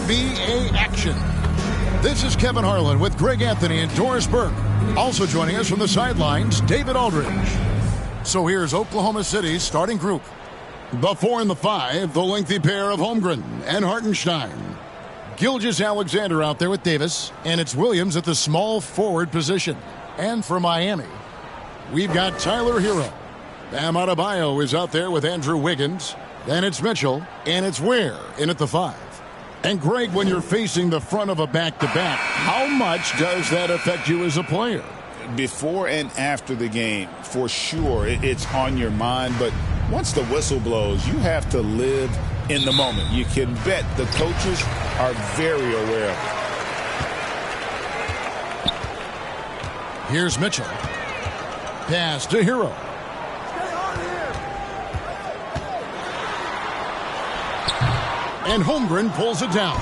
NBA action. This is Kevin Harlan with Greg Anthony and Doris Burke. Also joining us from the sidelines, David Aldridge. So here's Oklahoma City's starting group. The 4 and the 5, the lengthy pair of Holmgren and Hartenstein. Gilgeous-Alexander out there with Davis, and it's Williams at the small forward position. And for Miami, we've got Tyler Hero. Bam Adebayo is out there with Andrew Wiggins. Then it's Mitchell, and it's Ware in at the 5. And Greg, when you're facing the front of a back-to-back, how much does that affect you as a player? Before and after the game, for sure, it's on your mind. But once the whistle blows, you have to live in the moment. You can bet the coaches are very aware of it. Here's Mitchell. Pass to Hero. And Holmgren pulls it down.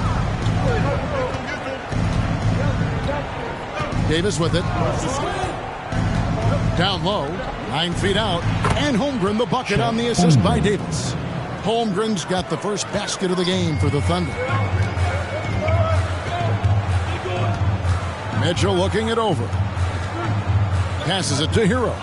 Davis with it. Down low. 9 feet out. And Holmgren the bucket on the assist by Davis. Holmgren's got the first basket of the game for the Thunder. Mitchell looking it over. Passes it to Hero.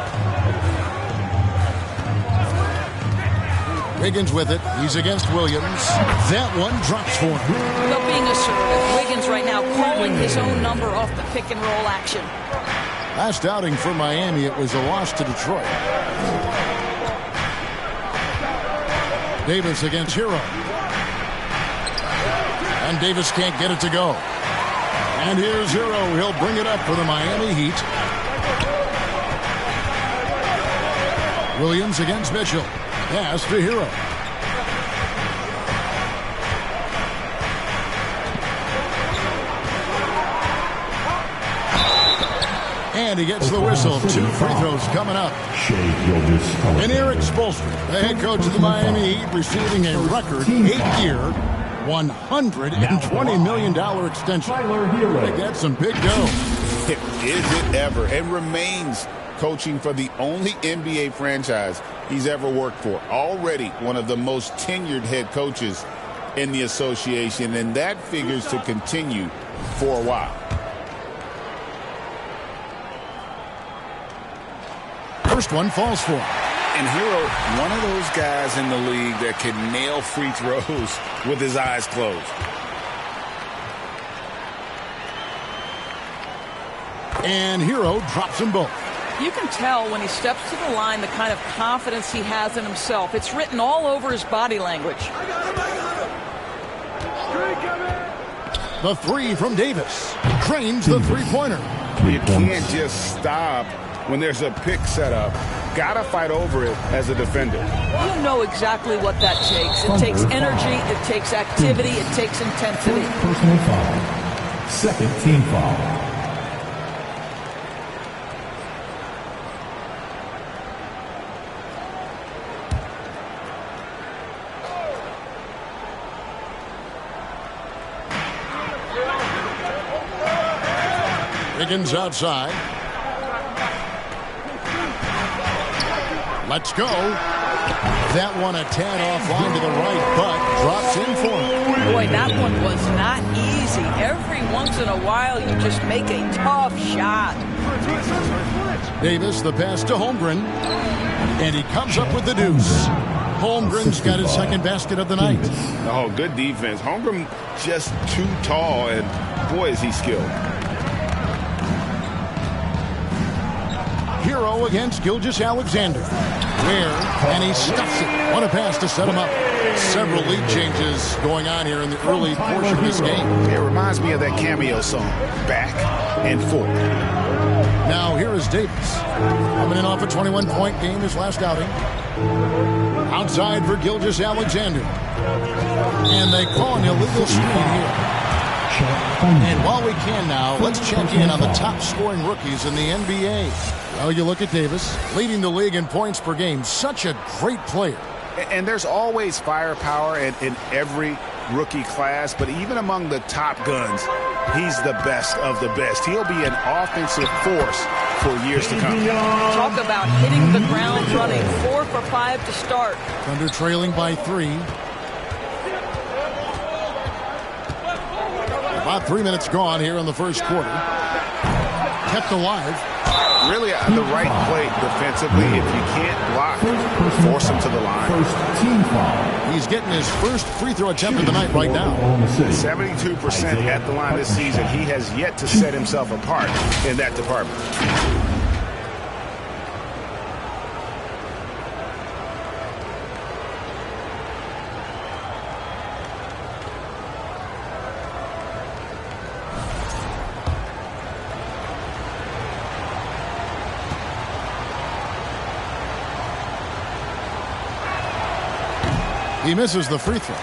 Wiggins with it. He's against Williams. That one drops for him. But being assertive, Wiggins right now calling his own number off the pick and roll action. Last outing for Miami, it was a loss to Detroit. Davis against Hero. And Davis can't get it to go. And here's Hero. He'll bring it up for the Miami Heat. Williams against Mitchell. Pass to Hero. And he gets the whistle. 2 free throws coming up. And Eric Spoelstra, the head coach of the Miami Heat, receiving a record 8-year, $120 million extension. They got some big dough. Is it ever? It remains coaching for the only NBA franchise he's ever worked for. Already one of the most tenured head coaches in the association, and that figures to continue for a while. First one falls for him. And Hero, one of those guys in the league that can nail free throws with his eyes closed. And Hero drops them both. You can tell when he steps to the line the kind of confidence he has in himself. It's written all over his body language. The 3 from Davis. Cranes the three-pointer. You can't just stop when there's a pick set up. Gotta fight over it as a defender. You know exactly what that takes. It takes energy, it takes activity, it takes intensity. Personal foul. Second team foul. Wiggins outside. Let's go. That one a tad offline to the right, but drops in for him. Boy, that one was not easy. Every once in a while, you just make a tough shot. Davis, the pass to Holmgren. And he comes up with the deuce. Holmgren's got his second basket of the night. Oh, good defense. Holmgren just too tall, and boy, is he skilled. Hero against Gilgeous-Alexander. Ware, and he stuffs it. What a pass to set him up. Several lead changes going on here in the early portion of this game. It reminds me of that cameo song, Back and Forth. Now here is Davis. Coming in off a 21-point game his last outing. Outside for Gilgeous-Alexander. And they call an illegal screen here. And while we can now, let's check in on the top scoring rookies in the NBA. Well, you look at Davis, leading the league in points per game. Such a great player. And there's always firepower in every rookie class, but even among the top guns, he's the best of the best. He'll be an offensive force for years to come. Talk about hitting the ground running. 4 for 5 to start. Thunder trailing by 3. About 3 minutes gone here in the first quarter. Kept alive. Really the right play defensively. If you can't block, force him to the line. First team foul. He's getting his first free throw attempt of the night right now. 72% at the line this season. He has yet to set himself apart in that department. He misses the free throw.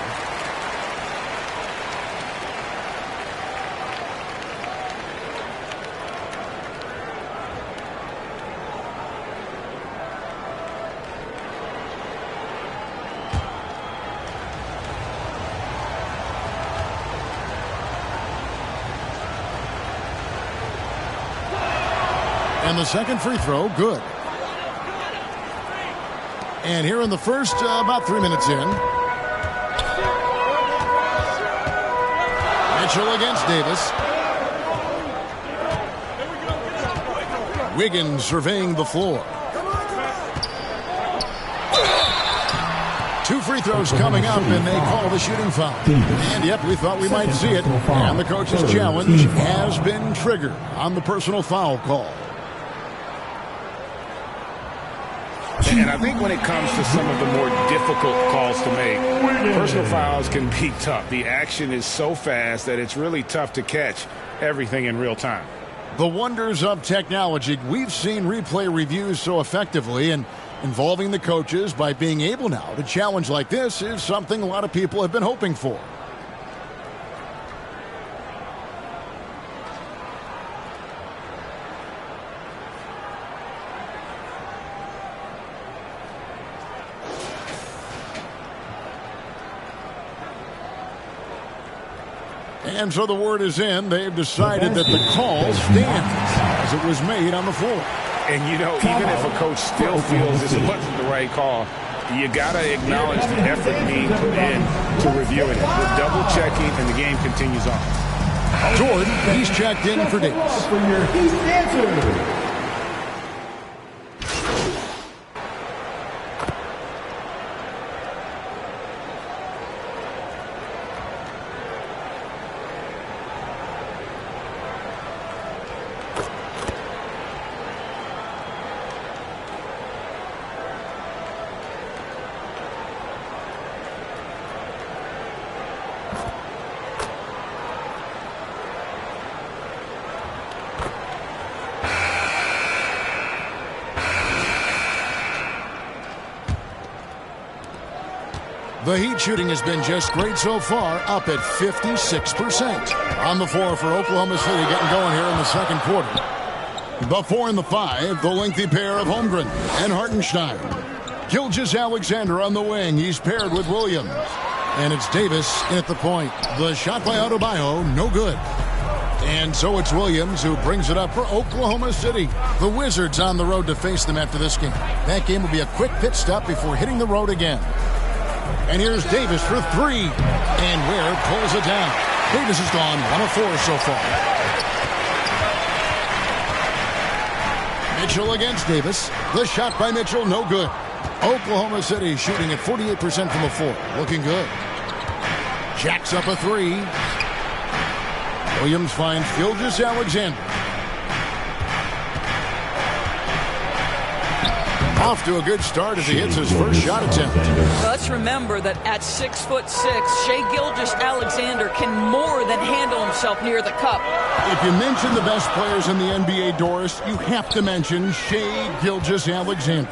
And the second free throw, good. And here in the first, about 3 minutes in. Mitchell against Davis. Wiggins surveying the floor. 2 free throws coming up, and they call the shooting foul. And yep, we thought we might see it. And the coach's challenge has been triggered on the personal foul call. And I think when it comes to some of the more difficult calls to make, personal fouls can be tough. The action is so fast that it's really tough to catch everything in real time. The wonders of technology. We've seen replay reviews so effectively, and involving the coaches by being able now to challenge like this is something a lot of people have been hoping for. And so the word is in. They've decided that the call stands as it was made on the floor. And, you know, even if a coach still feels this wasn't the right call, you got to acknowledge the effort being put in to reviewing it. We're double-checking, and the game continues on. Jordan, he's checked in for Davis. For your East answer. The Heat shooting has been just great so far, up at 56%. On the floor for Oklahoma City, getting going here in the second quarter. The 4 and the 5, the lengthy pair of Holmgren and Hartenstein. Gilgeous-Alexander on the wing. He's paired with Williams. And it's Davis in at the point. The shot by Adebayo, no good. And so it's Williams who brings it up for Oklahoma City. The Wizards on the road to face them after this game. That game will be a quick pit stop before hitting the road again. And here's Davis for 3. And Ware pulls it down. Davis has gone 1 of 4 so far. Mitchell against Davis. The shot by Mitchell, no good. Oklahoma City shooting at 48% from the floor. Looking good. Jacks up a 3. Williams finds Gilgeous-Alexander. Off to a good start as he hits his first shot attempt. Let's remember that at 6'6", Shai Gilgeous-Alexander can more than handle himself near the cup. If you mention the best players in the NBA, Doris, you have to mention Shai Gilgeous-Alexander.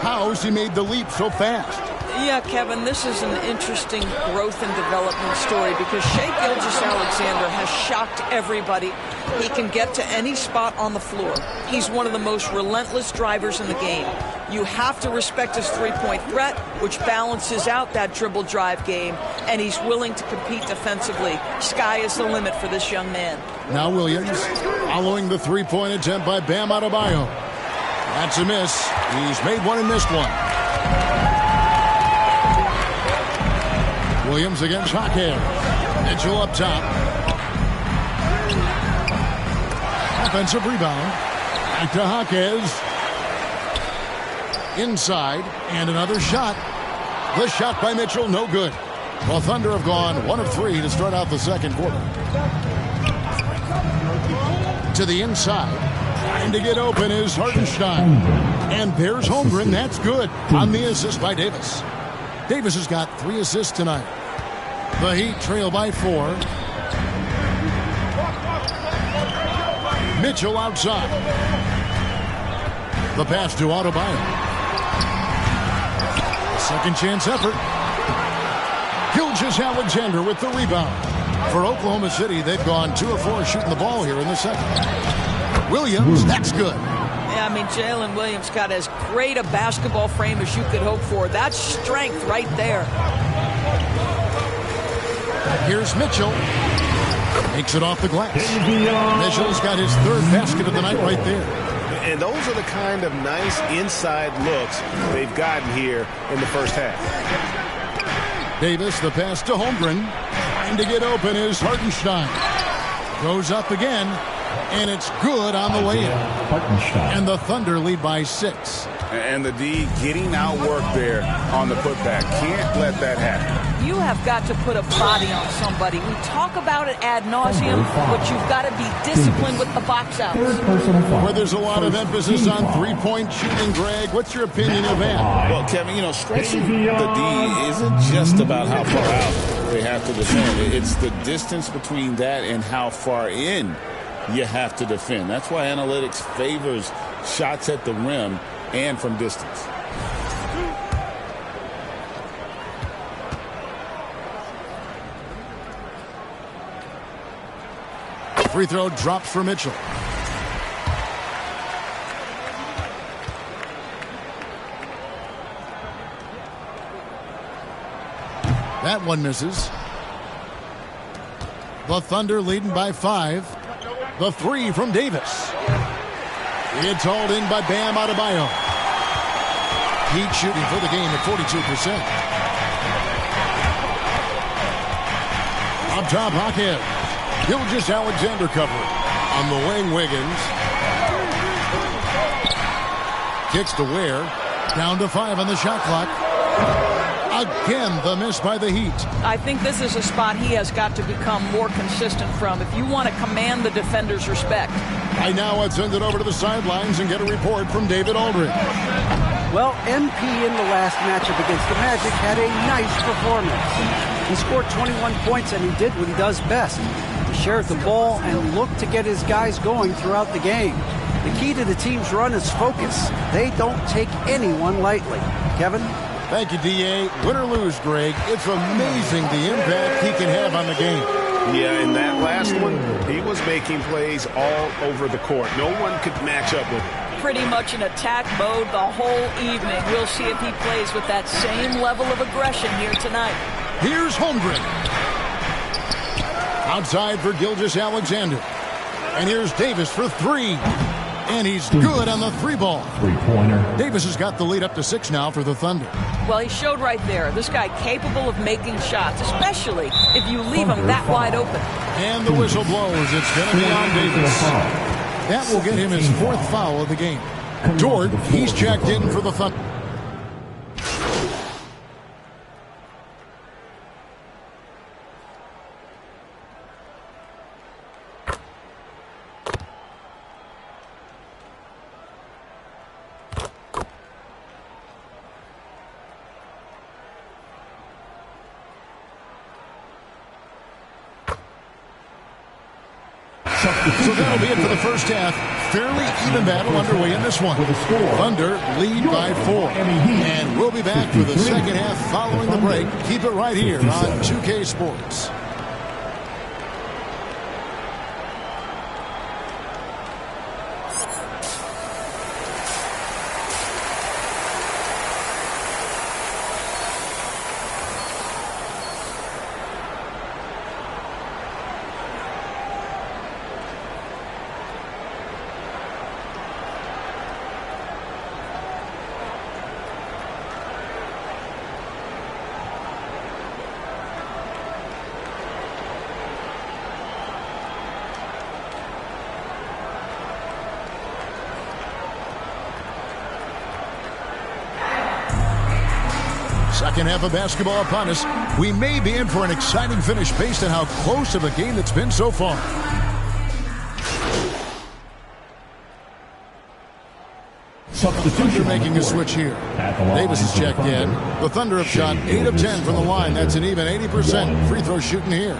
How's he made the leap so fast? Yeah, Kevin, this is an interesting growth and development story because Shai Gilgeous-Alexander has shocked everybody. He can get to any spot on the floor. He's one of the most relentless drivers in the game. You have to respect his three-point threat, which balances out that dribble drive game, and he's willing to compete defensively. Sky is the limit for this young man. Now Williams following the three-point attempt by Bam Adebayo. That's a miss. He's made one and missed one. Williams against Hakeem. Mitchell up top. Offensive rebound. Back to Jaquez. Inside, and another shot. The shot by Mitchell, no good. Well, Thunder have gone 1 of 3 to start out the second quarter. To the inside. Trying to get open is Hartenstein. And there's Holmgren. That's good on the assist by Davis. Davis has got 3 assists tonight. The Heat trail by 4. Mitchell outside. The pass to Adebayo. Second chance effort. Gilgeous-Alexander with the rebound. For Oklahoma City, they've gone 2 of 4 shooting the ball here in the second. Williams, that's good. Yeah, I mean, Jalen Williams got as great a basketball frame as you could hope for. That's strength right there. Here's Mitchell. Makes it off the glass. Mitchell's got his 3rd basket of the night right there. And those are the kind of nice inside looks they've gotten here in the first half. Davis, the pass to Holmgren. Trying to get open is Hartenstein. Goes up again, and it's good on the way in. And the Thunder lead by 6. And the D getting outworked there on the putback. Can't let that happen. You have got to put a body on somebody. We talk about it ad nauseum, but you've got to be disciplined with the box outs. Where there's a lot of emphasis on three-point shooting, Greg, what's your opinion of that? Well, Kevin, you know, stretching the D isn't just about how far out they have to defend. It's the distance between that and how far in you have to defend. That's why analytics favors shots at the rim and from distance. Free throw drops for Mitchell. That one misses. The Thunder leading by 5. The 3 from Davis. It's hauled in by Bam Adebayo. Heat shooting for the game at 42%. Up top, Jaquez. Gilgeous-Alexander covering on the wing. Wiggins kicks to Ware. Down to 5 on the shot clock. Again, the miss by the Heat. I think this is a spot he has got to become more consistent from if you want to command the defender's respect. Right now, let's send it over to the sidelines and get a report from David Aldridge. Well, MP in the last matchup against the Magic had a nice performance. He scored 21 points, and he did what he does best. He shared the ball and looked to get his guys going throughout the game. The key to the team's run is focus. They don't take anyone lightly. Kevin? Thank you, D.A. Win or lose, Greg, it's amazing the impact he can have on the game. Yeah, in that last one, he was making plays all over the court. No one could match up with him. Pretty much in attack mode the whole evening. We'll see if he plays with that same level of aggression here tonight. Here's Holmgren. Outside for Gilgeous-Alexander. And here's Davis for 3. And he's good on the 3-ball. Three-pointer. Davis has got the lead up to 6 now for the Thunder. Well, he showed right there. This guy capable of making shots, especially if you leave him that wide open. And the whistle blows. It's going to be on Davis. That will get him his 4th foul of the game. Dort, he's checked in for the Thunder. So that'll be it for the first half. Fairly even battle underway in this one. Thunder lead by 4. And we'll be back for the second half following the break. Keep it right here on 2K Sports. Second half of basketball upon us. We may be in for an exciting finish based on how close of a game it's been so far. Thunder making a switch here. Davis is checked in. The Thunder have shot 8 of 10 from the line. That's an even 80% free throw shooting here.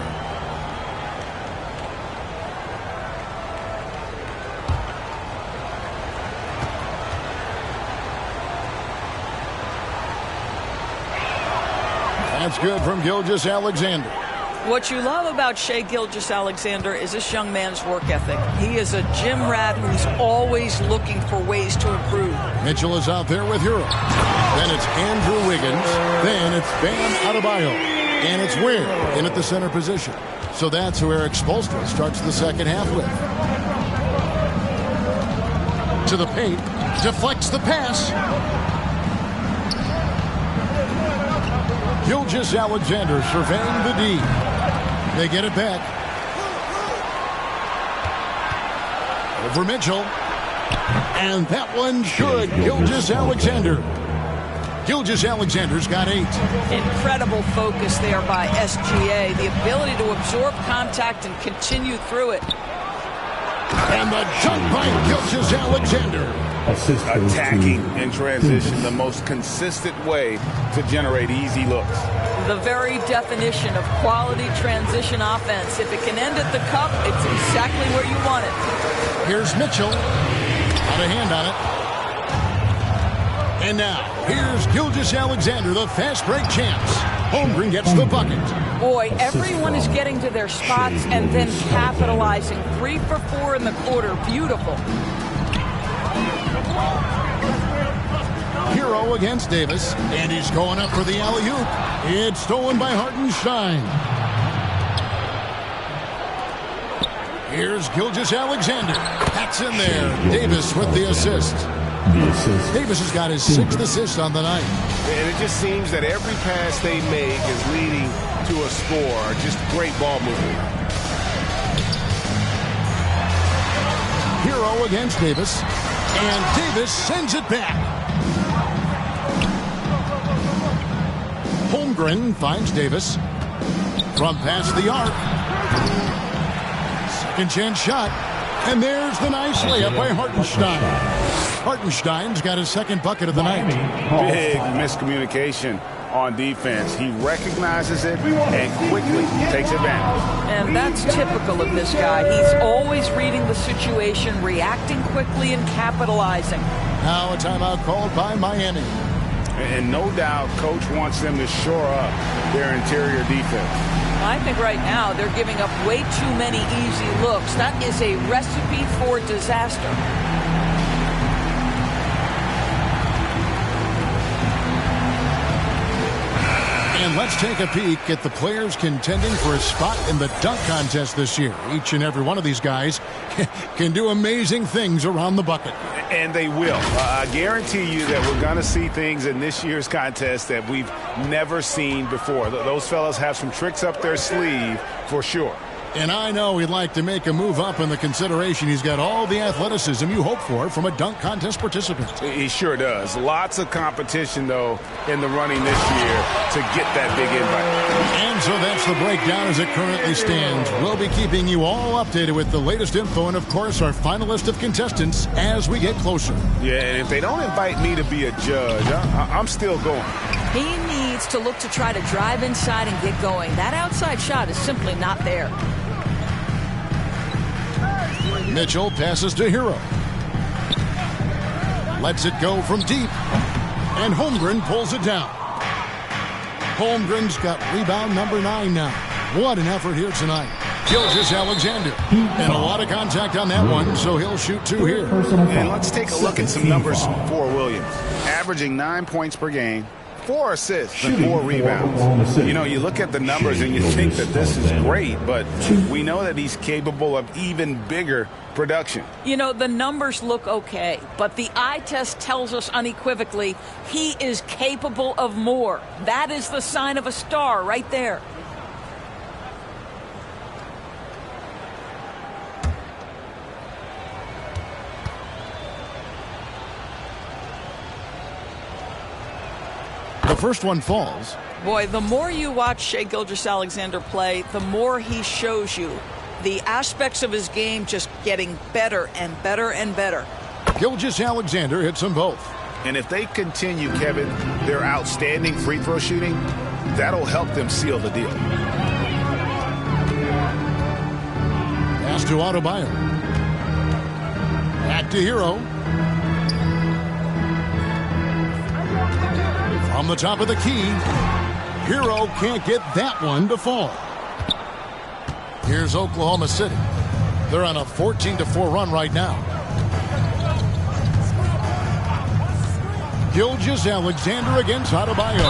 That's good from Gilgeous-Alexander. What you love about Shai Gilgeous-Alexander is this young man's work ethic. He is a gym rat who's always looking for ways to improve. Mitchell is out there with Hero. Then it's Andrew Wiggins. Then it's Bam Adebayo. And it's Ware in at the center position. So that's who Eric Spoelstra starts the second half with. To the paint. Deflects the pass. Gilgeous-Alexander surveying the D. They get it back. Over Mitchell. And that one's good. Gilgeous-Alexander. Gilgeous-Alexander's got 8. Incredible focus there by SGA. The ability to absorb contact and continue through it. And the jump by Gilgeous-Alexander. Attacking in transition, the most consistent way to generate easy looks. The very definition of quality transition offense. If it can end at the cup, it's exactly where you want it. Here's Mitchell. Got a hand on it. And now, here's Gilgeous-Alexander, the fast break champs. Holmgren gets the bucket. Boy, everyone is getting to their spots and then capitalizing. 3 for 4 in the quarter. Beautiful. Hero against Davis, and he's going up for the alley-oop. It's stolen by Hartenstein. Here's Gilgeous-Alexander. That's in there. Davis with the assist. Davis has got his 6th assist on the night. And it just seems that every pass they make is leading to a score. Just great ball movement. Hero against Davis. And Davis sends it back. Holmgren finds Davis. From past the arc. Second chance shot. And there's the nice layup by Hartenstein. Hartenstein's got his 2nd bucket of the night. Big miscommunication on defense. He recognizes it and quickly takes advantage. And that's typical of this guy. He's always reading the situation, reacting quickly, and capitalizing. Now a timeout called by Miami. And no doubt, Coach wants them to shore up their interior defense. I think right now they're giving up way too many easy looks. That is a recipe for disaster. And let's take a peek at the players contending for a spot in the dunk contest this year. Each and every one of these guys can do amazing things around the bucket. And they will. I guarantee you that we're going to see things in this year's contest that we've never seen before. Those fellas have some tricks up their sleeve for sure. And I know he'd like to make a move up in the consideration. He's got all the athleticism you hope for from a dunk contest participant. He sure does. Lots of competition, though, in the running this year to get that big invite. And so that's the breakdown as it currently stands. We'll be keeping you all updated with the latest info and, of course, our final list of contestants as we get closer. Yeah, and if they don't invite me to be a judge, I'm still going. He needs to look to try to drive inside and get going. That outside shot is simply not there. Mitchell passes to Hero. Lets it go from deep. And Holmgren pulls it down. Holmgren's got rebound number 9 now. What an effort here tonight. Gilgeous-Alexander. And a lot of contact on that one, so he'll shoot 2 here. And let's take a look at some numbers for Williams. Averaging 9 points per game. 4 assists and 4 rebounds. You know, you look at the numbers and you think that this is great, but we know that he's capable of even bigger production. You know, the numbers look okay, but the eye test tells us unequivocally he is capable of more. That is the sign of a star right there. The first one falls. Boy, the more you watch Shai Gilgeous-Alexander play, the more he shows you the aspects of his game just getting better and better and better. Gilgeous-Alexander hits them both. And if they continue, Kevin, their outstanding free throw shooting, that'll help them seal the deal. Pass to Adebayo. Back to Herro. From the top of the key, Herro can't get that one to fall. Here's Oklahoma City. They're on a 14-4 run right now. Gilgeous-Alexander against Adebayo.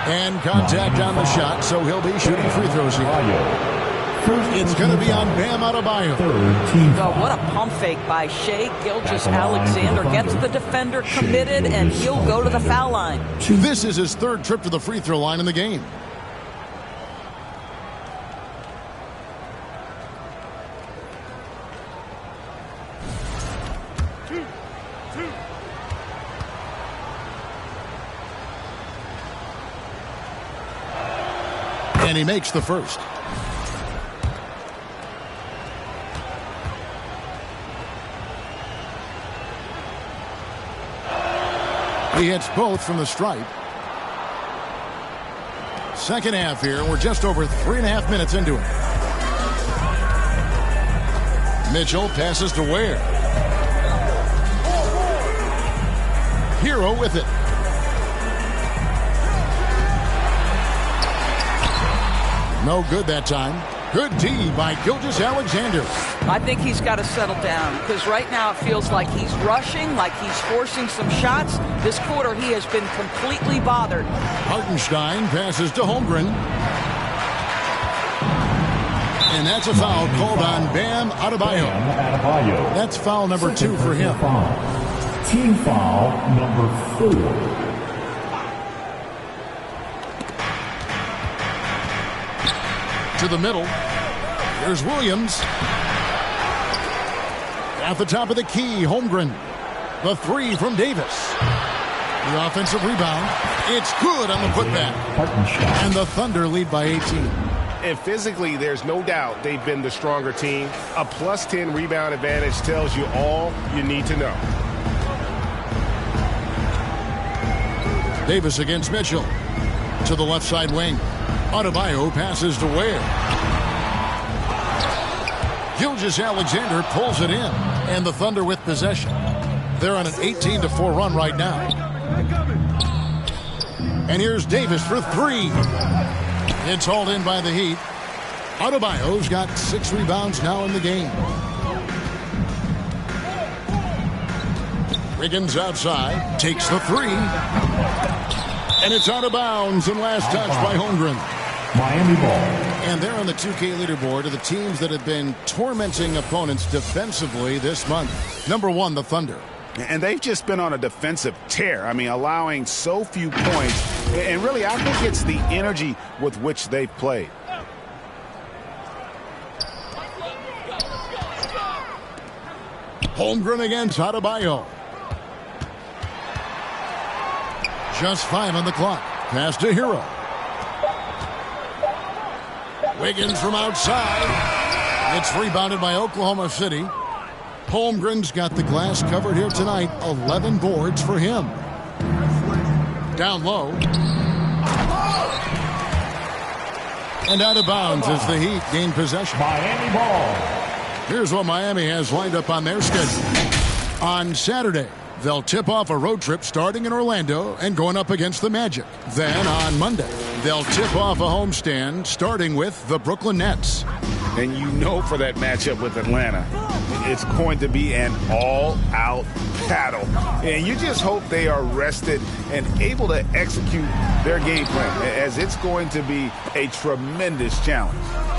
And contact on the shot, so he'll be shooting free throws here. It's going to be on Bam Adebayo. Oh, what a pump fake by Shai Gilgeous-Alexander. Gets the defender committed, and he'll go to the foul line. This is his third trip to the free throw line in the game. And he makes the first. He hits both from the stripe. Second half here. We're just over 3.5 minutes into it. Mitchell passes to Ware. Herro with it. No good that time. Good D by Gilgeous-Alexander. I think he's got to settle down because right now it feels like he's rushing, like he's forcing some shots. This quarter he has been completely bothered. Hartenstein passes to Holmgren. And that's a foul called on Bam Adebayo. That's foul number 2 for him. Team foul number 4. To the middle. Here's Williams. At the top of the key, Holmgren. The three from Davis. The offensive rebound. It's good on the putback. And the Thunder lead by 18. And physically, there's no doubt they've been the stronger team. A plus 10 rebound advantage tells you all you need to know. Davis against Mitchell. To the left side wing. Adebayo passes to Ware. Gilgeous-Alexander pulls it in. And the Thunder with possession. They're on an 18-4 run right now. And here's Davis for three. It's hauled in by the Heat. Adebayo's got 6 rebounds now in the game. Wiggins outside. Takes the three. And it's out of bounds and last touch by Holmgren. Miami ball. And they're on the 2K leaderboard of the teams that have been tormenting opponents defensively this month. Number 1, the Thunder. And they've just been on a defensive tear. I mean, allowing so few points. And really, I think it's the energy with which they've played. Holmgren against Adebayo. Just 5 on the clock. Pass to Herro. Wiggins from outside. It's rebounded by Oklahoma City. Holmgren's got the glass covered here tonight. 11 boards for him. Down low. And out of bounds as the Heat gain possession. Miami ball. Here's what Miami has lined up on their schedule. On Saturday, they'll tip off a road trip starting in Orlando and going up against the Magic. Then on Monday, they'll tip off a homestand starting with the Brooklyn Nets. And you know for that matchup with Atlanta, it's going to be an all-out battle. And you just hope they are rested and able to execute their game plan, as it's going to be a tremendous challenge.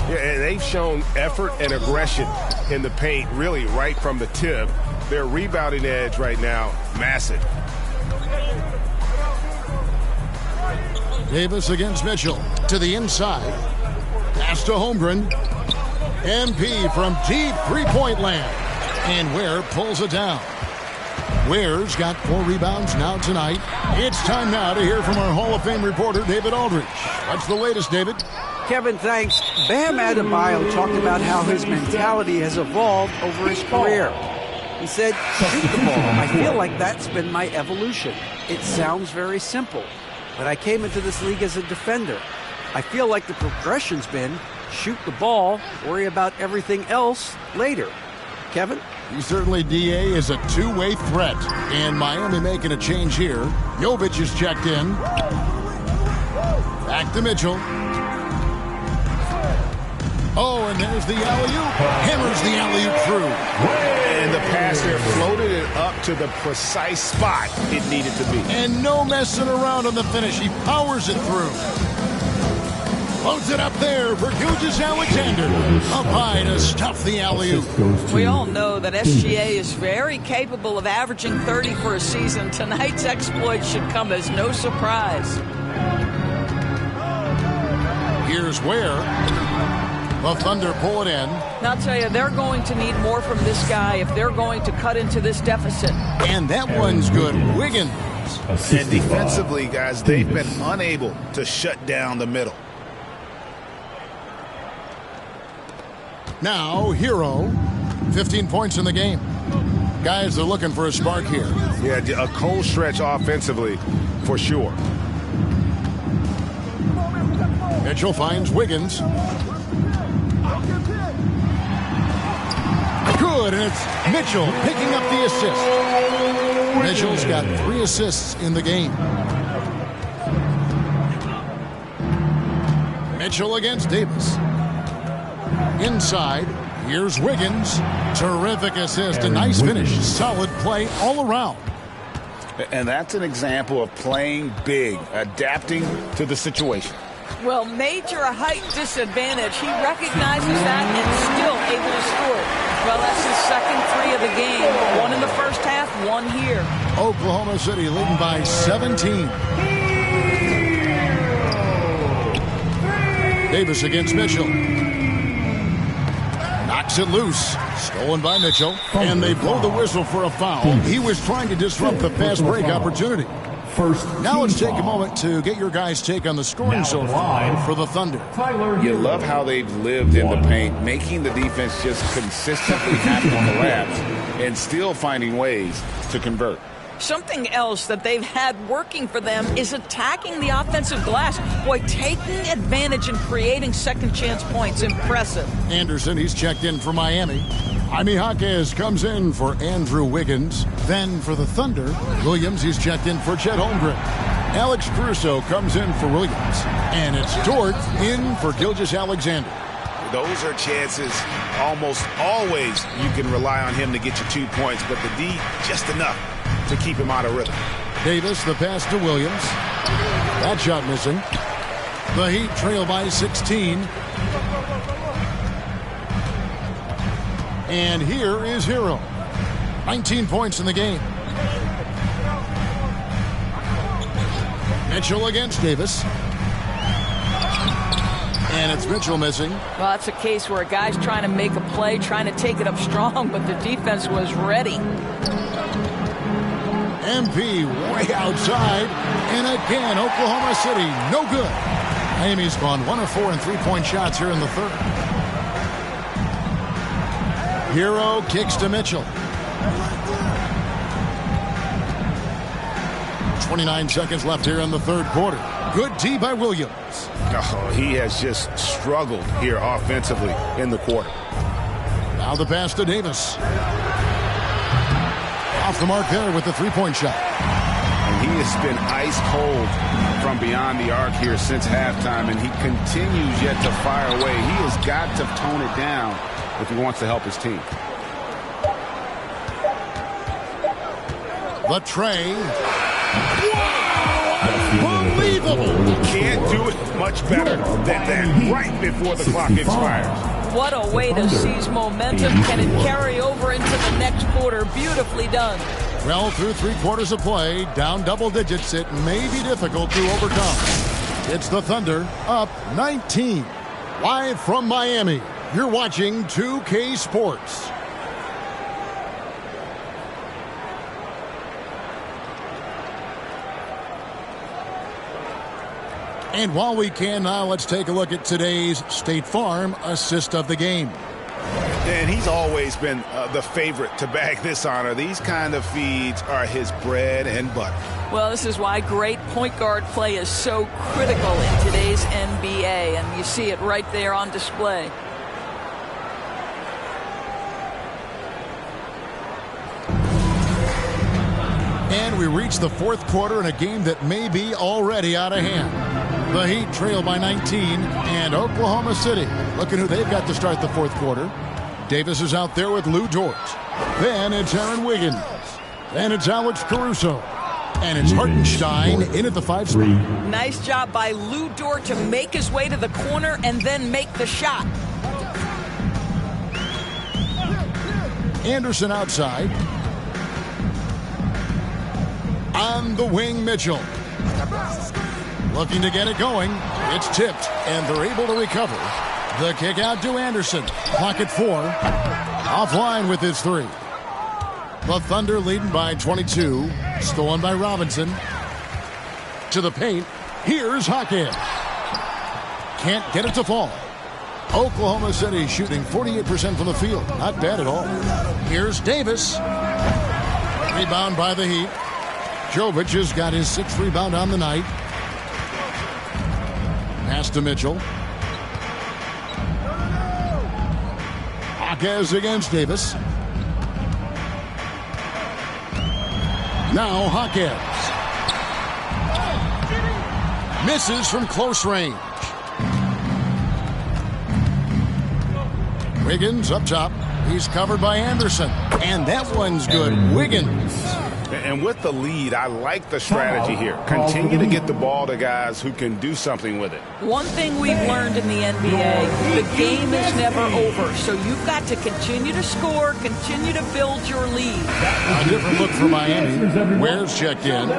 They've shown effort and aggression in the paint really right from the tip. Their rebounding edge right now, massive. Davis against Mitchell to the inside. Pass to Holmgren. MP from deep three-point land. And Ware pulls it down. Ware's got 4 rebounds now tonight. It's time now to hear from our Hall of Fame reporter, David Aldridge. What's the latest, David? Kevin, thanks. Bam Adebayo talked about how his mentality has evolved over his career. He said, shoot the ball. I feel like that's been my evolution. It sounds very simple, but I came into this league as a defender. I feel like the progression's been shoot the ball, worry about everything else later. Kevin? He certainly, DA, is a two-way threat. And Miami making a change here. Jovic is checked in. Back to Mitchell. Oh, and there's the alley-oop. Hammers the alley-oop through. And the pass there floated it up to the precise spot it needed to be. And no messing around on the finish. He powers it through. Loads it up there for Gilgeous-Alexander. Up high to stuff the alley-oop. We all know that SGA is very capable of averaging 30 for a season. Tonight's exploit should come as no surprise. Here's Ware. The Thunder pull it in. Now, I'll tell you, they're going to need more from this guy if they're going to cut into this deficit. And that one's good. Wiggins. And defensively, guys, they've been unable to shut down the middle. Now, Hero, 15 points in the game. Guys are looking for a spark here. Yeah, a cold stretch offensively, for sure. Mitchell finds Wiggins. Good, and it's Mitchell picking up the assist. Mitchell's got 3 assists in the game. Mitchell against Davis. Inside, here's Wiggins. Terrific assist, a nice finish. Solid play all around. And that's an example of playing big, adapting to the situation. Well, major height disadvantage. He recognizes that and still able to score. Well, that's his second 3 of the game. 1 in the first half, 1 here. Oklahoma City leading by 17. Davis against Mitchell. Knocks it loose. Stolen by Mitchell. And they blow the whistle for a foul. He was trying to disrupt the fast break opportunity. Now let's take a moment to get your guys' take on the scoring so far for the Thunder. You love how they've lived in the paint, making the defense just consistently have to collapse and still finding ways to convert. Something else that they've had working for them is attacking the offensive glass. Boy, taking advantage and creating second chance points. Impressive. Anderson, he's checked in for Miami. Jaime Jaquez comes in for Andrew Wiggins. Then for the Thunder, Williams, he's checked in for Chet Holmgren. Alex Caruso comes in for Williams. And it's Dort in for Gilgeous-Alexander. Those are chances almost always you can rely on him to get you 2 points, but the D just enough to keep him out of rhythm. Davis, the pass to Williams. That shot missing. The Heat trail by 16. And here is Hero. 19 points in the game. Mitchell against Davis. And it's Mitchell missing. Well, that's a case where a guy's trying to make a play, trying to take it up strong, but the defense was ready. MP way outside. And again, Oklahoma City, no good. Miami's gone 1 of 4 in three-point shots here in the third. Hero kicks to Mitchell. 29 seconds left here in the third quarter. Good D by Williams. Oh, he has just struggled here offensively in the quarter. Now the pass to Davis. Off the mark there with the three-point shot. And he has been ice cold from beyond the arc here since halftime, and he continues yet to fire away. He has got to tone it down if he wants to help his team. The tray. Unbelievable. Can't do it much better than that right before the clock expires. What a way to seize momentum. Can it carry over into the next quarter? Beautifully done. Well, through 3 quarters of play, down double digits, it may be difficult to overcome. It's the Thunder up 19. Live from Miami, you're watching 2K Sports. And while we can now, let's take a look at today's State Farm assist of the game. And he's always been the favorite to bag this honor. These kind of feeds are his bread and butter. Well, this is why great point guard play is so critical in today's NBA, and you see it right there on display. And we reach the fourth quarter in a game that may be already out of hand. The Heat trail by 19, and Oklahoma City looking who they've got to start the fourth quarter. Davis is out there with Lou Dort. Then it's Aaron Wiggins. Then it's Alex Caruso. And it's Hartenstein in at the 5 spot. Nice job by Lou Dort to make his way to the corner and then make the shot. Anderson outside. On the wing, Mitchell. Looking to get it going. It's tipped, and they're able to recover. The kick out to Anderson. Clock at 4. Offline with his 3. The Thunder leading by 22. Stolen by Robinson. To the paint. Here's Hawkins. Can't get it to fall. Oklahoma City shooting 48% from the field. Not bad at all. Here's Davis. Rebound by the Heat. Jovic has got his 6th rebound on the night. Pass to Mitchell. Hawkins against Davis. Now Hawkins. Misses from close range. Wiggins up top. He's covered by Anderson. And that one's good. Wiggins. And with the lead, I like the strategy here. Continue to get the ball to guys who can do something with it. One thing we've learned in the NBA, the game is never over. So you've got to continue to score, continue to build your lead. A different look for Miami. Ware's checked in.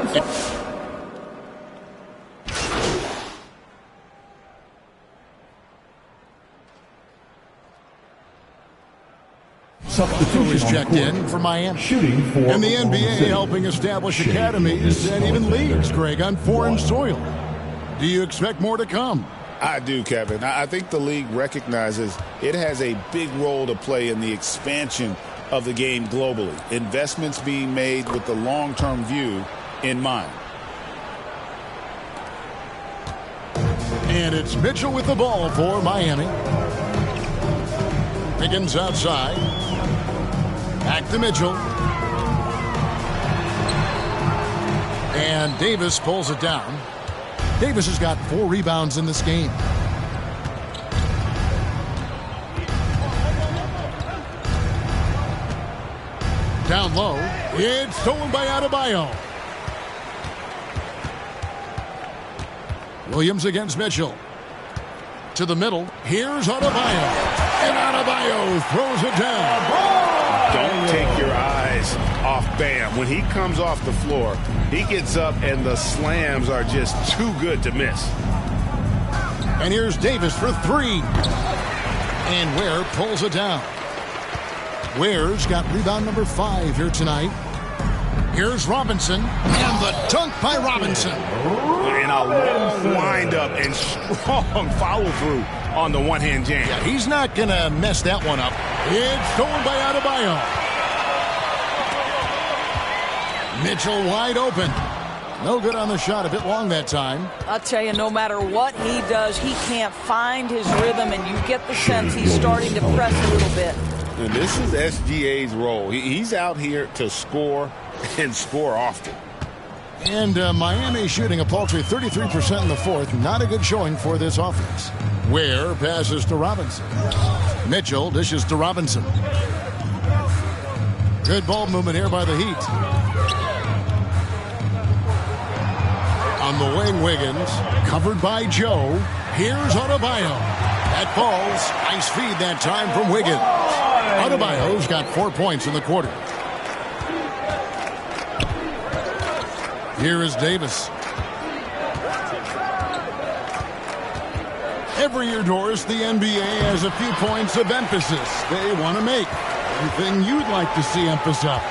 Who's checked in for Miami. Shooting for And the Oklahoma NBA City. helping establish academies and even leagues, Greg, on foreign soil. Do you expect more to come? I do, Kevin. I think the league recognizes it has a big role to play in the expansion of the game globally. Investments being made with the long-term view in mind. And it's Mitchell with the ball for Miami. Wiggins outside. Back to Mitchell. And Davis pulls it down. Davis has got 4 rebounds in this game. Down low. It's stolen by Adebayo. Williams against Mitchell. To the middle. Here's Adebayo. And Adebayo throws it down. Don't take your eyes off Bam. When he comes off the floor, he gets up and the slams are just too good to miss. And here's Davis for 3. And Ware pulls it down. Ware's got rebound number 5 here tonight. Here's Robinson. And the dunk by Robinson. And a long wind-up and strong follow-through on the one-hand jam. Yeah, he's not going to mess that one up. It's stolen by Adebayo. Mitchell wide open. No good on the shot. A bit long that time. I'll tell you, no matter what he does, he can't find his rhythm, and you get the sense he's starting to press a little bit. And this is SGA's role. He's out here to score and score often. And Miami shooting a paltry 33% in the fourth. Not a good showing for this offense. Ware passes to Robinson. Mitchell dishes to Robinson. Good ball movement here by the Heat. On the wing, Wiggins. Covered by Joe. Here's Adebayo. That falls. Nice feed that time from Wiggins. Adebayo's got 4 points in the quarter. Here is Davis. Every year, Doris, the NBA has a few points of emphasis they want to make. Anything you'd like to see emphasized?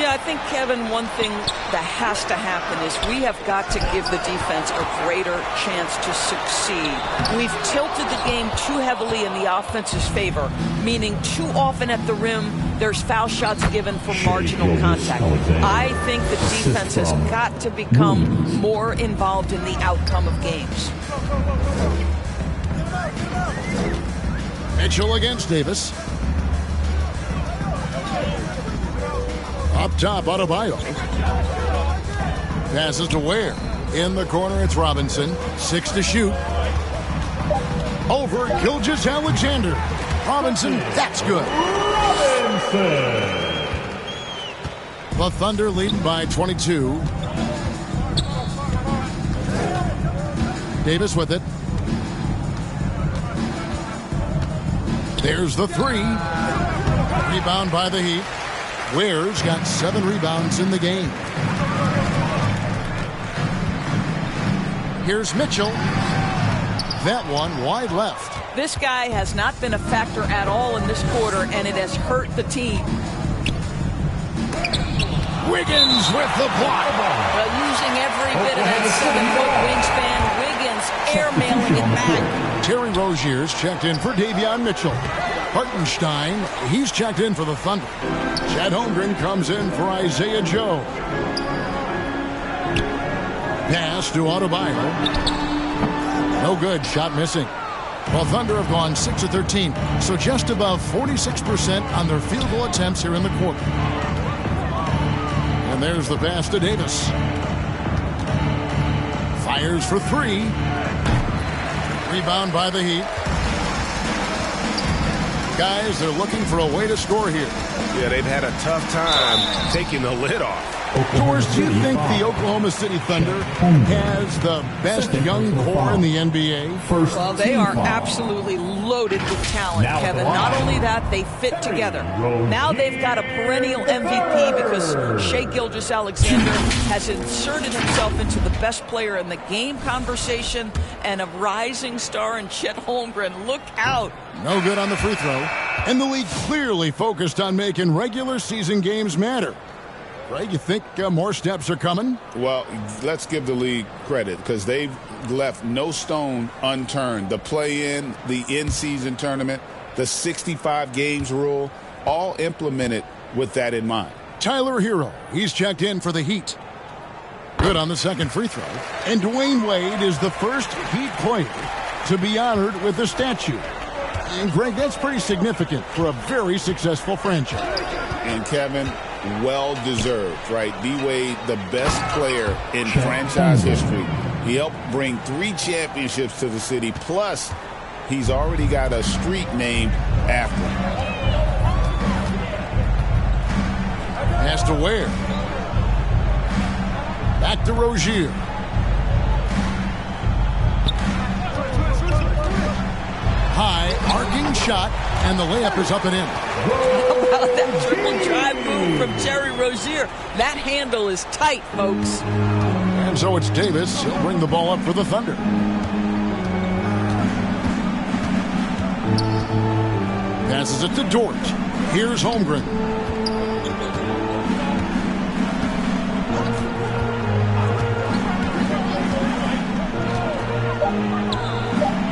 Yeah, I think, Kevin, one thing that has to happen is we have got to give the defense a greater chance to succeed. We've tilted the game too heavily in the offense's favor, meaning too often at the rim there's foul shots given for marginal contact. I think the defense has got to become more involved in the outcome of games. Mitchell against Davis. Up top, Adebayo. Passes to Ware. In the corner, it's Robinson. 6 to shoot. Over Gilgeous-Alexander. Robinson, that's good. The Thunder leading by 22. Davis with it. There's the 3. Rebound by the Heat. Ware's got 7 rebounds in the game. Here's Mitchell. That one wide left. This guy has not been a factor at all in this quarter, and it has hurt the team. Wiggins with the block. Using every bit of that 7-foot wingspan, Wiggins airmailing it back. Terry Rozier's checked in for Davion Mitchell. Hartenstein, he's checked in for the Thunder. Chet Holmgren comes in for Isaiah Joe. Pass to Adebayo. No good, shot missing. Well, Thunder have gone 6 of 13, so just above 46% on their field goal attempts here in the quarter. And there's the pass to Davis. Fires for 3. Rebound by the Heat. Guys, they're looking for a way to score here. Yeah, they've had a tough time taking the lid off. Doris, do you think the Oklahoma City Thunder has the best young core in the NBA? Well, they are absolutely loaded with talent, Kevin. Not only that, they fit together. Now they've got a perennial MVP because Shai Gilgeous-Alexander has inserted himself into the best player in the game conversation, and a rising star in Chet Holmgren. Look out. No good on the free throw. And the league clearly focused on making regular season games matter. Right, you think more steps are coming? Well, let's give the league credit because they've left no stone unturned. The play-in, the in-season tournament, the 65 games rule, all implemented with that in mind. Tyler Hero, he's checked in for the Heat. Good on the second free throw. And Dwayne Wade is the first Heat player to be honored with a statue. And Greg, that's pretty significant for a very successful franchise. And Kevin, well-deserved, right? D-Wade, the best player in franchise history. He helped bring 3 championships to the city, plus he's already got a street named after him. Pass to Ware. Back to Rozier. High, arcing shot, and the layup is up and in. How about that triple drive move from Terry Rozier? That handle is tight, folks. And so it's Davis. He'll bring the ball up for the Thunder. Passes it to Dort. Here's Holmgren.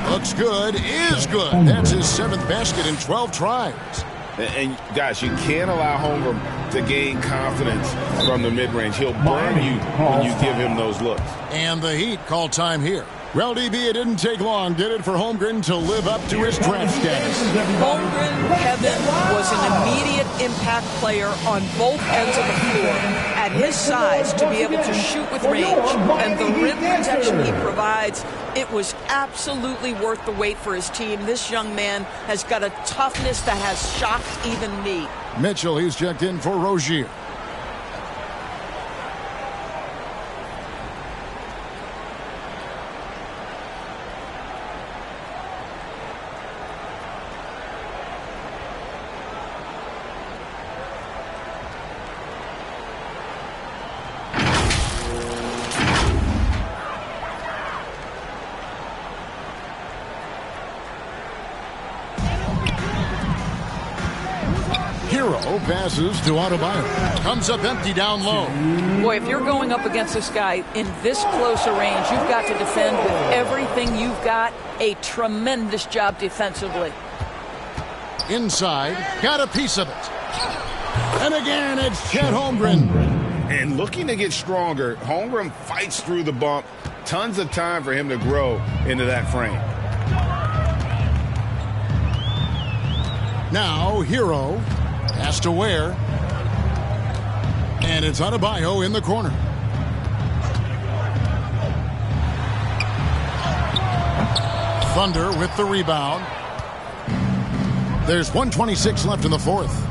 Looks good, is good. That's his 7th basket in 12 tries. And guys, you can't allow Holmgren to gain confidence from the mid-range. He'll burn you when you give him those looks. And the Heat call time here. Well, DB, it didn't take long, did it, for Holmgren to live up to his draft status? Holmgren, Kevin, was an immediate impact player on both ends of the floor. At his size, to be able to shoot with range and the rim protection he provides, it was absolutely worth the wait for his team. This young man has got a toughness that has shocked even me. Mitchell, he's checked in for Rozier. passes to Adebayo. Comes up empty down low. Boy, if you're going up against this guy in this close a range, you've got to defend with everything you've got. A tremendous job defensively. Inside, got a piece of it. And again, it's Chet Holmgren. And looking to get stronger, Holmgren fights through the bump. Tons of time for him to grow into that frame. Now, Hero has to wear. And it's Adebayo in the corner. Thunder with the rebound. There's 1:26 left in the fourth.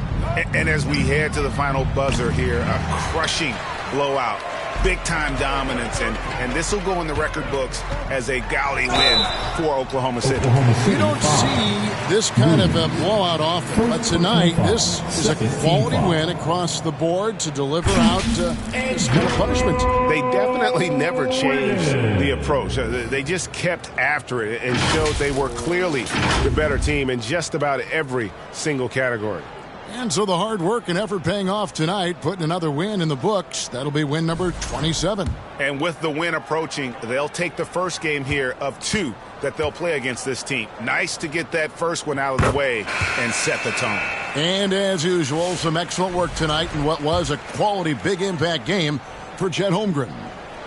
And as we head to the final buzzer here, a crushing blowout. Big-time dominance, and this will go in the record books as a gaudy win for Oklahoma City. You don't see this kind of a blowout often, but tonight this is a quality win across the board to deliver out this kind of punishment. They definitely never changed the approach. They just kept after it and showed they were clearly the better team in just about every single category. And so the hard work and effort paying off tonight, putting another win in the books. That'll be win number 27. And with the win approaching, they'll take the first game here of 2 that they'll play against this team. Nice to get that first one out of the way and set the tone. And as usual, some excellent work tonight in what was a quality big impact game for Chet Holmgren.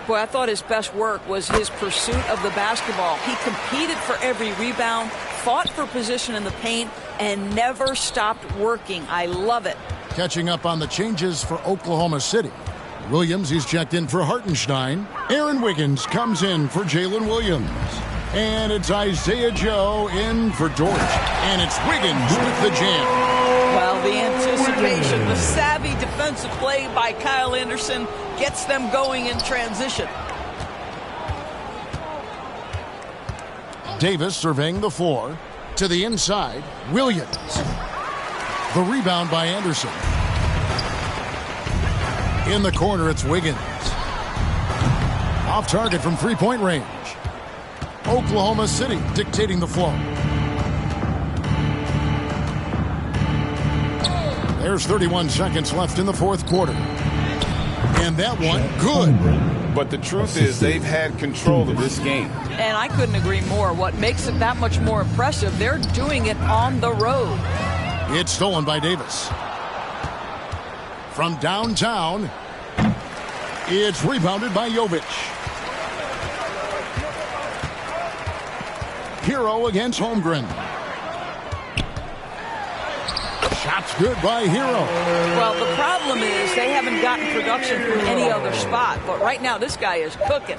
Boy, I thought his best work was his pursuit of the basketball. He competed for every rebound, fought for position in the paint, and never stopped working. I love it. Catching up on the changes for Oklahoma City. Williams, he's checked in for Hartenstein. Aaron Wiggins comes in for Jalen Williams. And it's Isaiah Joe in for George. And it's Wiggins with the jam. Well, the anticipation, the savvy defensive play by Kyle Anderson gets them going in transition. Davis surveying the floor. To the inside, Williams. The rebound by Anderson. In the corner, it's Wiggins. Off target from three-point range. Oklahoma City dictating the flow. There's 31 seconds left in the fourth quarter. And that one, good. But the truth is they've had control of this game. And I couldn't agree more. What makes it that much more impressive, they're doing it on the road. It's stolen by Davis. From downtown, it's rebounded by Jovic. Hero against Holmgren. Shot's good by Hero. Well, the problem is they haven't gotten production from any other spot. But right now, this guy is cooking.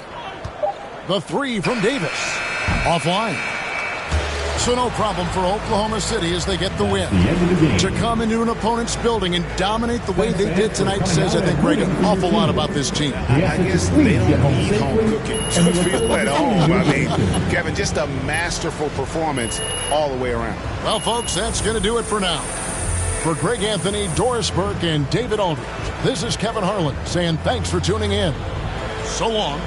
The three from Davis. Offline. So no problem for Oklahoma City as they get the win. To come into an opponent's building and dominate the way they did tonight says, I think, Greg, an awful lot about this team. I guess they don't need home cooking to feel at home. I mean, Kevin, just a masterful performance all the way around. Well, folks, that's going to do it for now. For Greg Anthony, Doris Burke, and David Aldridge, this is Kevin Harlan saying thanks for tuning in. So long.